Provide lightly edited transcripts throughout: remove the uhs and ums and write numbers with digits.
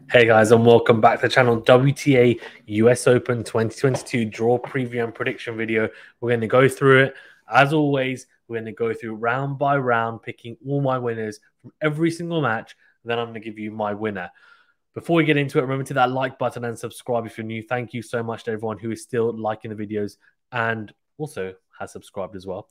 Hey guys, and welcome back to the channel. WTA US Open 2022 draw preview and prediction video. We're going to go through it. As always, we're going to go through round by round, picking all my winners from every single match. Then I'm going to give you my winner. Before we get into it, remember to hit that like button and subscribe if you're new. Thank you so much to everyone who is still liking the videos and also has subscribed as well.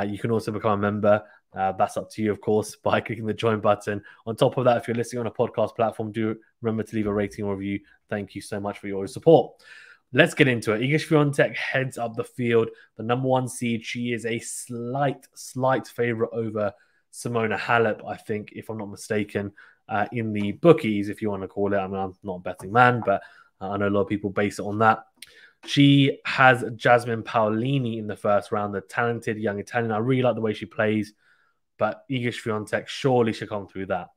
You can also become a member. That's up to you, of course, by clicking the join button. On top of that, if you're listening on a podcast platform, do remember to leave a rating or review. Thank you so much for your support. Let's get into it. Iga Swiatek heads up the field. The number one seed. She is a slight favorite over Simona Halep, I think, if I'm not mistaken, in the bookies, if you want to call it. I mean, I'm not a betting man, but I know a lot of people base it on that. She has Jasmine Paolini in the first round, the talented young Italian. I really like the way she plays, but Iga Swiatek surely should come through that.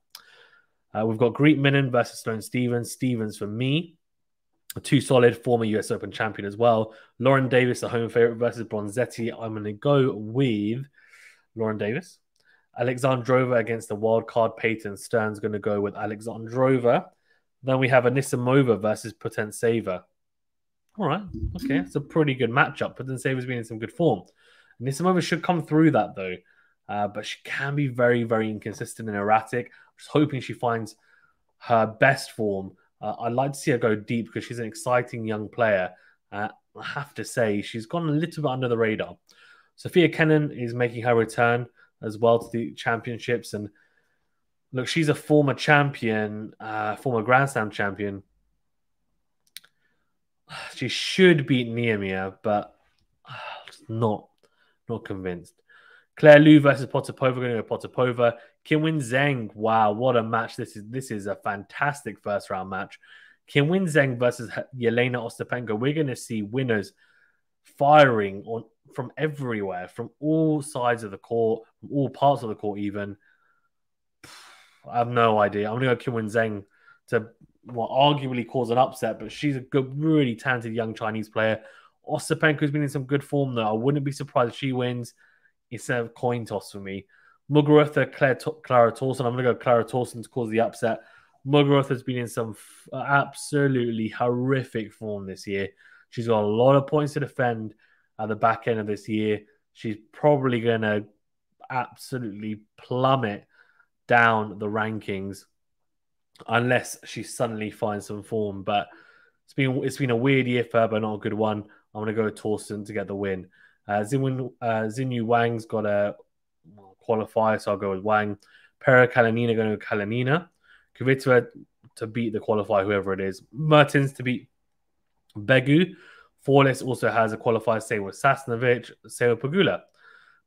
We've got Greet Minnen versus Sloane Stephens. Stephens, for me, two solid, former US Open champion as well. Lauren Davis, the home favorite, versus Bronzetti. I'm going to go with Lauren Davis. Alexandrova against the wildcard Peyton Stern's going to go with Alexandrova. Then we have Anisimova versus Potentseva. All right, okay, it's a pretty good matchup. Potenseva's been in some good form. Anisimova should come through that, though. But she can be very, very inconsistent and erratic. I'm just hoping she finds her best form. I'd like to see her go deep because she's an exciting young player. I have to say, she's gone a little bit under the radar. Sophia Kenin is making her return as well to the championships. And look, she's a former champion, former Grand Slam champion. She should beat Niemia, but not convinced. Claire Liu versus Potapova, going to go Potapova. Qinwen Zheng, wow, what a match. This is a fantastic first round match. Qinwen Zheng versus Yelena Ostapenko. We're going to see winners firing from everywhere, from all sides of the court, from all parts of the court even. I have no idea. I'm going to go Qinwen Zheng to arguably cause an upset, but she's a good, really talented young Chinese player. Ostapenko's been in some good form, though. I wouldn't be surprised if she wins. It's a coin toss for me. Muguruza, Clara Tauson. I'm going to go Clara Tauson to cause the upset. Muguruza's been in some absolutely horrific form this year. She's got a lot of points to defend at the back end of this year. She's probably going to absolutely plummet down the rankings unless she suddenly finds some form. But it's been a weird year for her, but not a good one. I'm going to go with Tauson to get the win. Xinyu Wang's got a qualifier, so I'll go with Wang. Pera Kalinina going to go Kalinina. Kvitova to beat the qualifier, whoever it is. Mertens to beat Begu. Forlis also has a qualifier, say with Sasnovich, say with Pagula.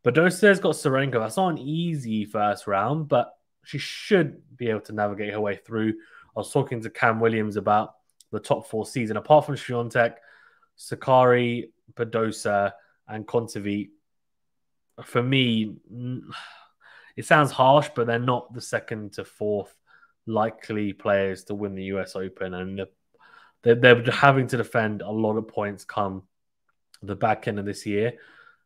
Badosa's got Serenko. That's not an easy first round, but she should be able to navigate her way through. I was talking to Cam Williams about the top four seeds, and apart from Swiatek, Sakari, Badosa, and Kontaveit, for me, it sounds harsh, but they're not the second to fourth likely players to win the US Open. And they're having to defend a lot of points come the back end of this year.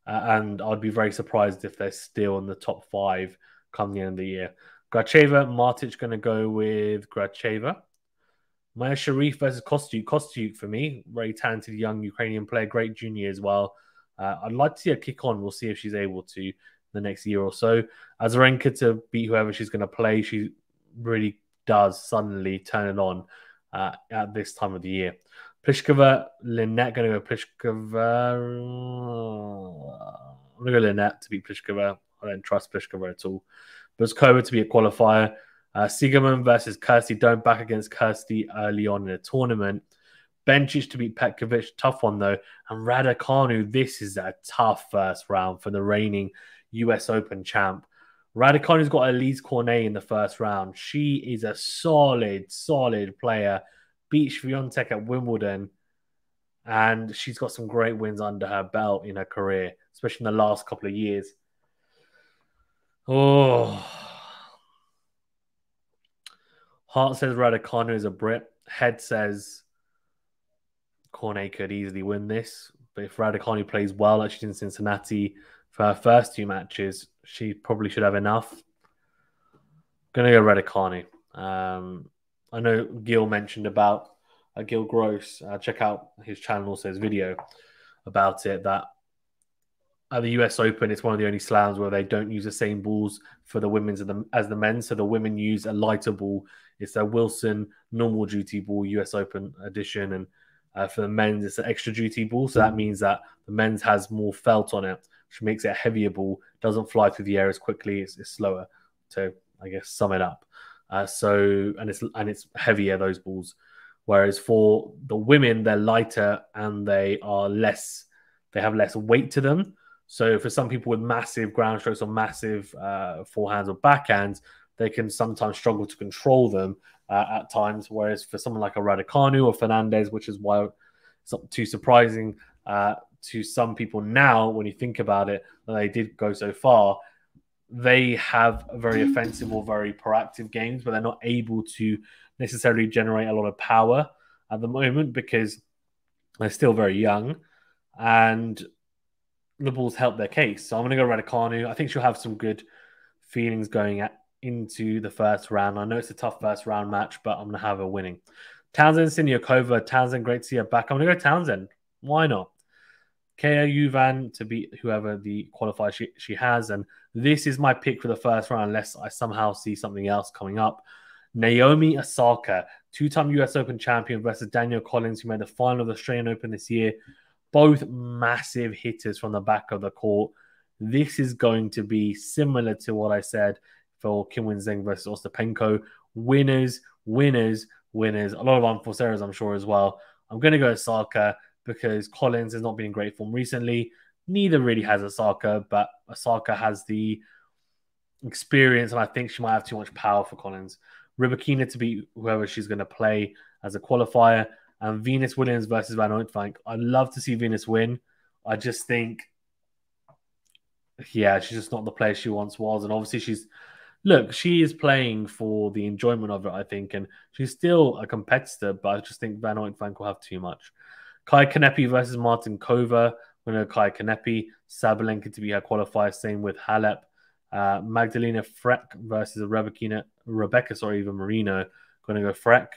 And I'd be very surprised if they're still in the top five come the end of the year. Gracheva, Martic going to go with Gracheva. Maya Sharif versus Kostyuk. Kostyuk, for me, very talented young Ukrainian player, great junior as well. I'd like to see her kick on. We'll see if she's able to the next year or so. Azarenka to beat whoever she's going to play. She really does suddenly turn it on at this time of the year. Pliskova, Lynette going to go Pliskova. I'm going to go Lynette to beat Pliskova. I don't trust Pliskova at all. Boskova to be a qualifier. Siegerman versus Kirsty. Don't back against Kirsty early on in a tournament. Bencic to beat Petkovic. Tough one, though. And Raducanu, this is a tough first round for the reigning US Open champ. Raducanu's got Elise Cornet in the first round. She is a solid player. Beat Swiatek at Wimbledon. And she's got some great wins under her belt in her career, especially in the last couple of years. Oh. Heart says Raducanu is a Brit. Head says Cornet could easily win this. But if Raducanu plays well, like she's in Cincinnati for her first two matches, she probably should have enough. I'm going to go Raducanu. I know Gil mentioned about Gil Gross. Check out his channel, also his video about it. That at the US Open, it's one of the only slams where they don't use the same balls for the women's as the men's. So the women use a lighter ball. It's a Wilson normal duty ball, US Open edition, and for the men's, it's an extra duty ball. So that means that the men's has more felt on it, which makes it a heavier ball. Doesn't fly through the air as quickly. It's slower. To I guess sum it up. It's heavier, those balls. Whereas for the women, they're lighter and they have less weight to them. So for some people with massive ground strokes or massive forehands or backhands, they can sometimes struggle to control them at times. Whereas for someone like a Raducanu or Fernandez, which is why it's not too surprising to some people now when you think about it, that they did go so far, they have very offensive or very proactive games, but they're not able to necessarily generate a lot of power at the moment because they're still very young and the balls help their case. So I'm going to go Raducanu. I think she'll have some good feelings going into the first round. I know it's a tough first round match, but I'm going to have her winning. Townsend, Siniakova. Townsend, great to see her back. I'm going to go Townsend. Why not? Kea Yuvan to beat whoever the qualifier she has. And this is my pick for the first round unless I somehow see something else coming up. Naomi Osaka, two-time US Open champion versus Danielle Collins, who made the final of the Australian Open this year. Both massive hitters from the back of the court. This is going to be similar to what I said for Kim Win-Zeng versus Ostapenko. Winners, winners, winners. A lot of unforced errors, I'm sure, as well. I'm going to go Osaka because Collins has not been in great form recently. Neither really has Osaka, but Osaka has the experience, and I think she might have too much power for Collins. Rybakina to beat whoever she's going to play as a qualifier, and Venus Williams versus Van Uytvanck. I'd love to see Venus win. I just think, she's just not the player she once was, and obviously she is playing for the enjoyment of it, I think, and she's still a competitor, but I just think Van Uytvanck will have too much. Kai Kanepi versus Martin Kova. We're going to go Kai Kanepi. Sabalenka to be her qualifier. Same with Halep. Magdalena Freck versus Rebecca Marino. Going to go Freck.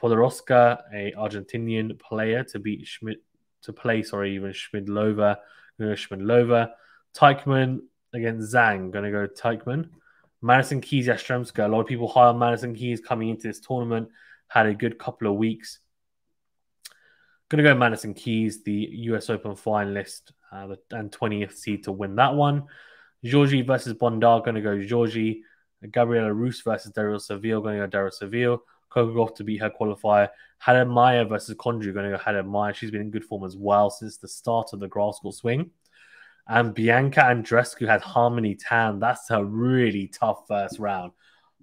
Podoroska, a Argentinian player, to beat Schmidlova. Going to go Schmidlova. Teichmann against Zhang. Going to go Teichmann. Madison Keys, Yastremska. A lot of people high on Madison Keys coming into this tournament. Had a good couple of weeks. Going to go Madison Keys, the US Open finalist and 20th seed to win that one. Georgie versus Bondar. Going to go Georgie. Gabriela Rus versus Daryl Seville. Going to go Daryl Seville. Kokogov to beat her qualifier. Halep Maya versus Kondru. Going to go Halep Maya. She's been in good form as well since the start of the grass court swing. And Bianca Andreescu has Harmony Tan. That's a really tough first round.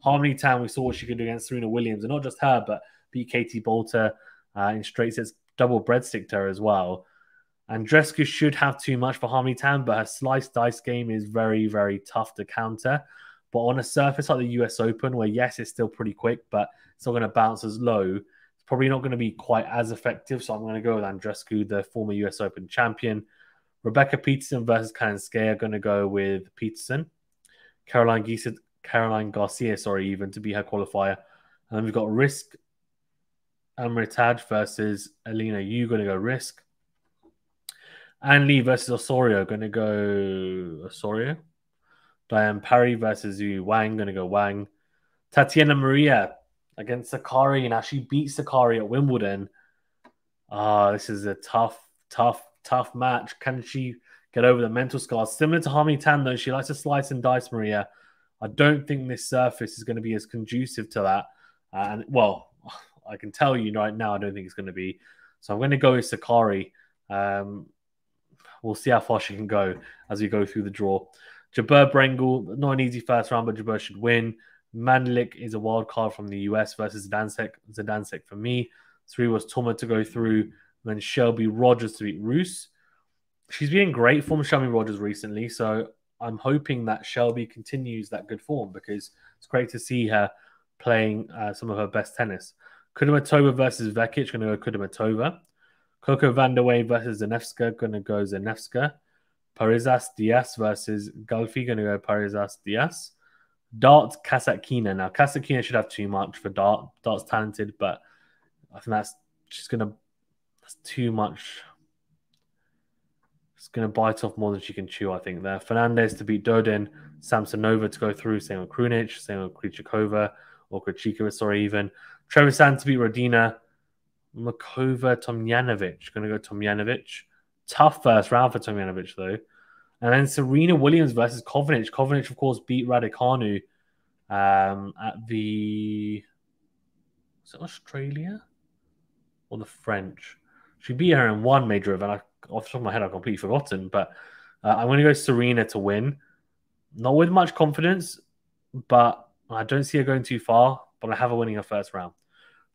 Harmony Tan, we saw what she could do against Serena Williams. And not just her, but beat Katie Bolter in straight sets. Double breadstick to her as well. Andreescu should have too much for Harmony Tan, but her slice dice game is very, very tough to counter. But on a surface like the US Open, where yes, it's still pretty quick, but it's not going to bounce as low, it's probably not going to be quite as effective. So I'm going to go with Andreescu, the former US Open champion. Rebecca Peterson versus Kalinskaya, going to go with Peterson. Caroline Garcia, even to be her qualifier. And then we've got Risk Amritaj versus Alina Yu, going to go Risk. Anne Lee versus Osorio, going to go Osorio. Diane Parry versus Zhu Wang, going to go Wang. Tatiana Maria against Sakari. Now she beat Sakari at Wimbledon. This is a tough match. Can she get over the mental scars? Similar to Harmony Tan, though, she likes to slice and dice Maria. I don't think this surface is going to be as conducive to that. I can tell you right now, I don't think it's going to be. So I'm going to go with Sakari. We'll see how far she can go as we go through the draw. Jabeur Brengel, not an easy first round, but Jabeur should win. Mandlik is a wild card from the US versus Zidansek for me. 3 was Toma to go through. Then Shelby Rogers to beat Roos. She's been in great form, Shelby Rogers, recently. So I'm hoping that Shelby continues that good form because it's great to see her playing some of her best tennis. Kudermetova versus Vekic, going to go Kudermetova. Coco Vandeweghe versus Zanevska, going to go Zanevska. Parizas Diaz versus Galfi, going to go Parizas Diaz. Darts, Kasatkina. Now, Kasatkina should have too much for Dart. Dart's talented, but I think that's too much. It's going to bite off more than she can chew, I think, there. Fernandez to beat Dodin. Samsonova to go through. Same with Krunic. Same with Krejcikova. Or Krejcikova, sorry, even. Trevisan to beat Rodina. Makova, Tomjanovic. Going to go Tomjanovic. Tough first round for Tomjanovic, though. And then Serena Williams versus Kovinic. Kovinic, of course, beat Raducanu at the... Was it Australia? Or the French? She beat her in one major event. Off the top of my head, I've completely forgotten. But I'm going to go Serena to win. Not with much confidence, but I don't see her going too far. But I have her winning her first round.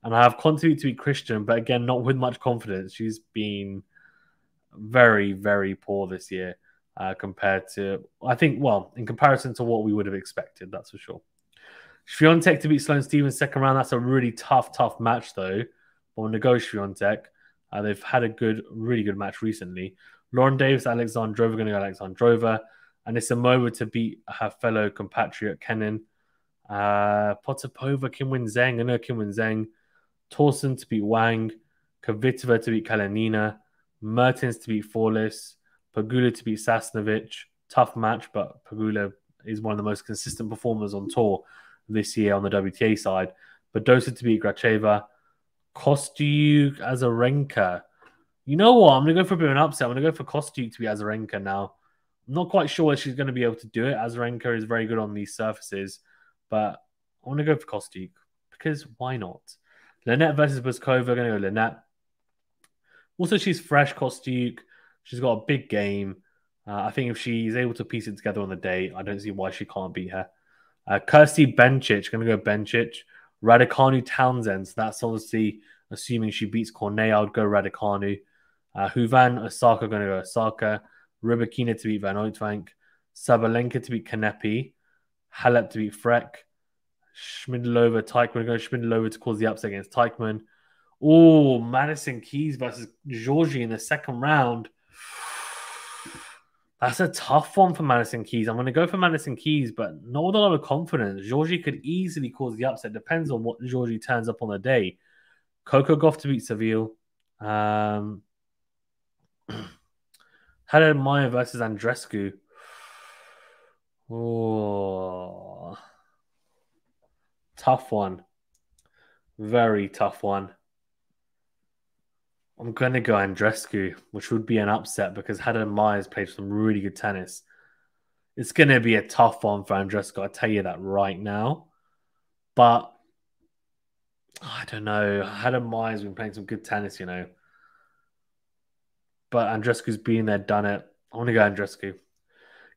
And I have Kontaveit to beat Christian, but again, not with much confidence. She's been very, very poor this year compared to, I think, well, in comparison to what we would have expected, that's for sure. Swiatek to beat Sloane Stephens second round. That's a really tough match, though. But I'm going to go Swiatek. They've had a really good match recently. Lauren Davis, Alexandrova, going to go Alexandrova. And Nisimova to beat her fellow compatriot, Kenin. Potapova, Kim Win-zheng. I know Kim Win-zheng. Torsen to beat Wang. Kvitova to beat Kalinina. Mertens to beat Forlis. Pegula to beat Sasnovich. Tough match, but Pegula is one of the most consistent performers on tour this year on the WTA side. Badosa to beat Gracheva. Kostyuk, Azarenka. You know what? I'm going to go for a bit of an upset. I'm going to go for Kostyuk to beat Azarenka now. I'm not quite sure if she's going to be able to do it. Azarenka is very good on these surfaces, but I want to go for Kostyuk because why not? Linette versus Buskova. Going to go Linette. Also, she's fresh, Kostyuk. She's got a big game. I think if she's able to piece it together on the day, I don't see why she can't beat her. Kirsty Bencic. Going to go Bencic. Raducanu Townsend. So that's obviously assuming she beats Cornet. I would go Raducanu. Huvan Osaka going to go Osaka. Rybakina to beat Van Oytvank. Sabalenka to beat Kanepi. Halep to beat Freck. Schmidlova, Teichmann. Going to go Schmidlova to cause the upset against Teichmann. Oh, Madison Keys versus Georgie in the second round. That's a tough one for Madison Keys. I'm going to go for Madison Keys, but not with a lot of confidence. Georgie could easily cause the upset. Depends on what Georgie turns up on the day. Coco Gauff to beat Seville. Halep Maya versus Andreescu. Oh, tough one. Very tough one. I'm going to go Andreescu, which would be an upset because Haddon Myers played some really good tennis. It's going to be a tough one for Andreescu. I'll tell you that right now. But I don't know. Haddon Myers has been playing some good tennis, you know. But Andreescu's been there, done it. I want to go Andreescu.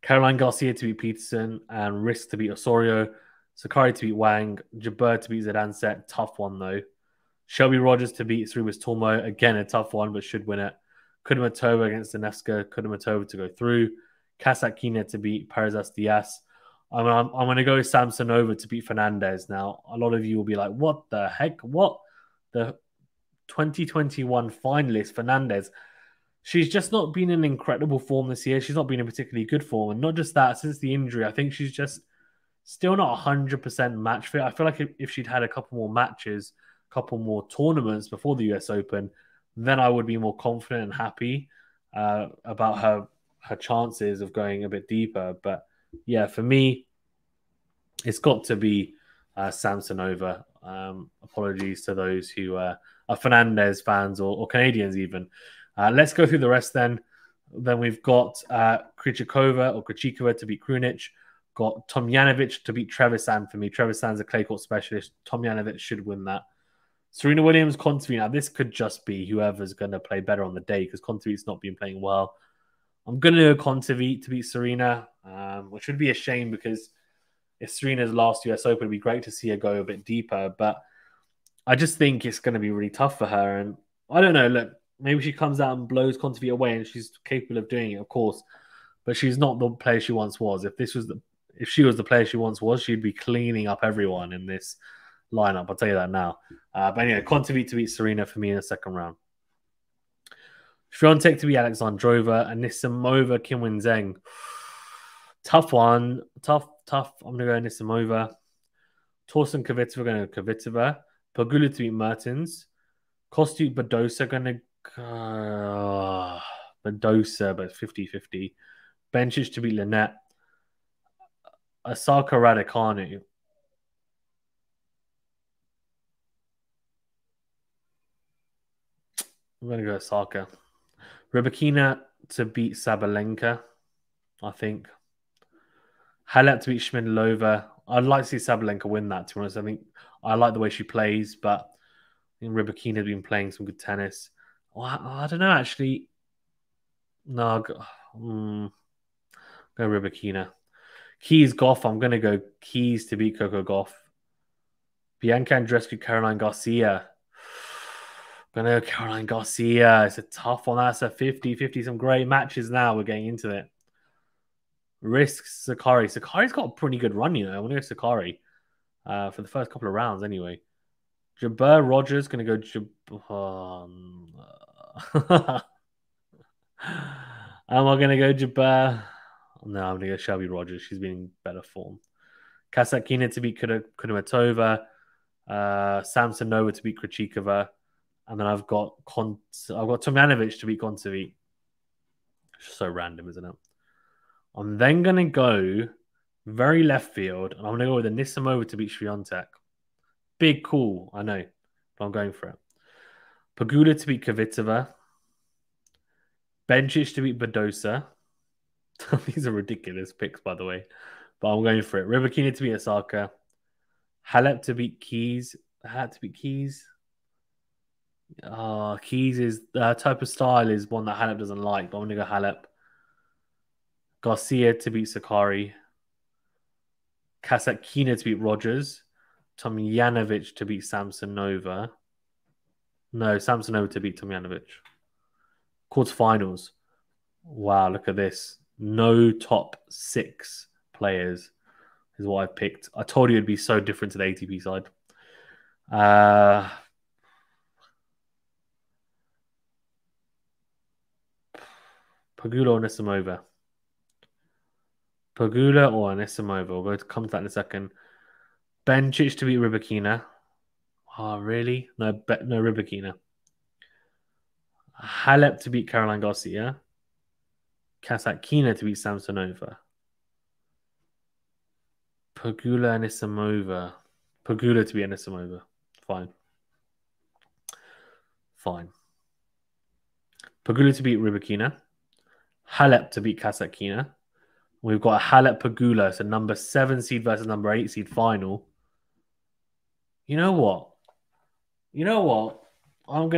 Caroline Garcia to beat Peterson and Risk to beat Osorio. Sakari to beat Wang. Jabeur to beat Zidansek. Tough one, though. Shelby Rogers to beat Sribas Tormo. Again, a tough one, but should win it. Kudermetova against Zanevska. Kudermetova to go through. Kasatkina to beat Perezas Diaz. I'm going to go Samsonova to beat Fernandez. Now, a lot of you will be like, what the heck? What? The 2021 finalist, Fernandez. She's just not been in incredible form this year. She's not been in particularly good form. And not just that, since the injury, I think she's just still not 100% match fit. I feel like if she'd had a couple more matches, couple more tournaments before the US Open, then I would be more confident and happy about her chances of going a bit deeper. But yeah, for me, it's got to be Samsonova. Apologies to those who are Fernandez fans or Canadians even. Let's go through the rest then. Then we've got Krejcikova to beat Krunic. Got Tomjanovic to beat Trevisan for me. Trevisan's a clay court specialist. Tomjanovic should win that. Serena Williams, Kontaveit. Now, this could just be whoever's going to play better on the day because Kontaveit's not been playing well. I'm going to go Kontaveit to beat Serena, which would be a shame because if Serena's last US Open, it'd be great to see her go a bit deeper. But I just think it's going to be really tough for her. And I don't know, look, maybe she comes out and blows Kontaveit away and she's capable of doing it, of course. But she's not the player she once was. If she was the player she once was, she'd be cleaning up everyone in this lineup. I'll tell you that now. But anyway, Kontaveit to beat Serena for me in the second round. Swiatek to beat Alexandrova and Nisimova, Kim Win-zheng. Tough one. Tough tough. I'm going to go Anisimova. Torsten Kvitova, going to go Kvitova. Pagula to beat Mertens. Kostic Badosa, going to Badosa, but 50-50. Bencic to beat Lynette. Osaka Raducanu. I'm going to go Osaka. Rybakina to beat Sabalenka, I think. Halep to beat Schmidlova. I'd like to see Sabalenka win that, to be honest. I think I like the way she plays, but I think Rybakina has been playing some good tennis. Well, I don't know, actually. No, go Rybakina. Keys Goff. I'm going to go Keys to beat Coco Goff. Bianca Andreescu, Caroline Garcia. I'm going to go Caroline Garcia. It's a tough one. That's a 50-50. Some great matches now. We're getting into it. Risks Sakari. Sakari's got a pretty good run, you know. I'm going to go Sakari for the first couple of rounds anyway. Jabber Rogers going to go Am I going to go Jabber? No, I'm going to go Shelby Rogers. She's been in better form. Kasatkina to beat Kudermetova. Samsonova to beat Krejcikova. And then I've got Tomjanovic to beat Kontaveit. It's so random, isn't it? I'm then going to go very left field, and I'm going to go with Anisimova to beat Swiatek. Big call, I know, but I'm going for it. Pagula to beat Kvitova. Bencic to beat Badosa. These are ridiculous picks, by the way, but I'm going for it. Rybakina to beat Osaka. Halep to beat Keys. Halep to beat Keys. Keys is type of style is one that Halep doesn't like, but I'm going to go Halep. Garcia to beat Sakari. Kasatkina to beat Rogers. Tomjanovic to beat Samsonova. No, Samsonova to beat Tomjanovic. Quarterfinals. Wow, look at this. No top 6 players is what I picked. I told you it'd be so different to the ATP side. Pagula or Anisimova? Pagula or Anisimova? We'll go to come to that in a second. Bencic to beat Rybakina. Oh, really? No, Rybakina. Halep to beat Caroline Garcia. Kasatkina to beat Samsonova. Pagula Anisimova. Pagula to beat Anisimova. Fine. Pagula to beat Rybakina. Halep to beat Kasatkina. We've got a Halep Pagula, so number 7 seed versus number 8 seed final. You know what? I'm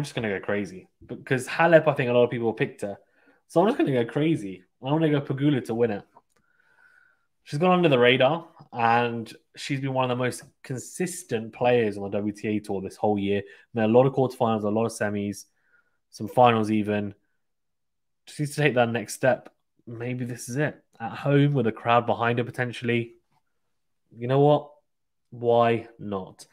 just gonna go crazy because Halep, I think a lot of people picked her, so I'm just gonna go crazy. I'm gonna go Pagula to win it. She's gone under the radar, and she's been one of the most consistent players on the WTA tour this whole year. Made a lot of quarterfinals, a lot of semis, some finals even. Just needs to take that next step. Maybe this is it. At home with a crowd behind her potentially. You know what? Why not?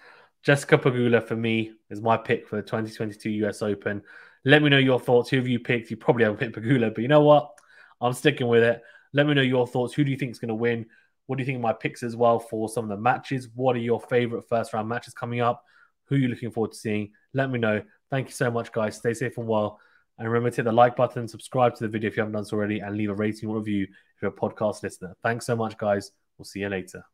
Jessica Pegula for me is my pick for the 2022 US Open. Let me know your thoughts. Who have you picked? You probably haven't picked Pegula, but you know what? I'm sticking with it. Let me know your thoughts. Who do you think is going to win? What do you think of my picks as well for some of the matches? What are your favorite first round matches coming up? Who are you looking forward to seeing? Let me know. Thank you so much, guys. Stay safe and well. And remember to hit the like button, subscribe to the video if you haven't done so already, and leave a rating or review if you're a podcast listener. Thanks so much, guys. We'll see you later.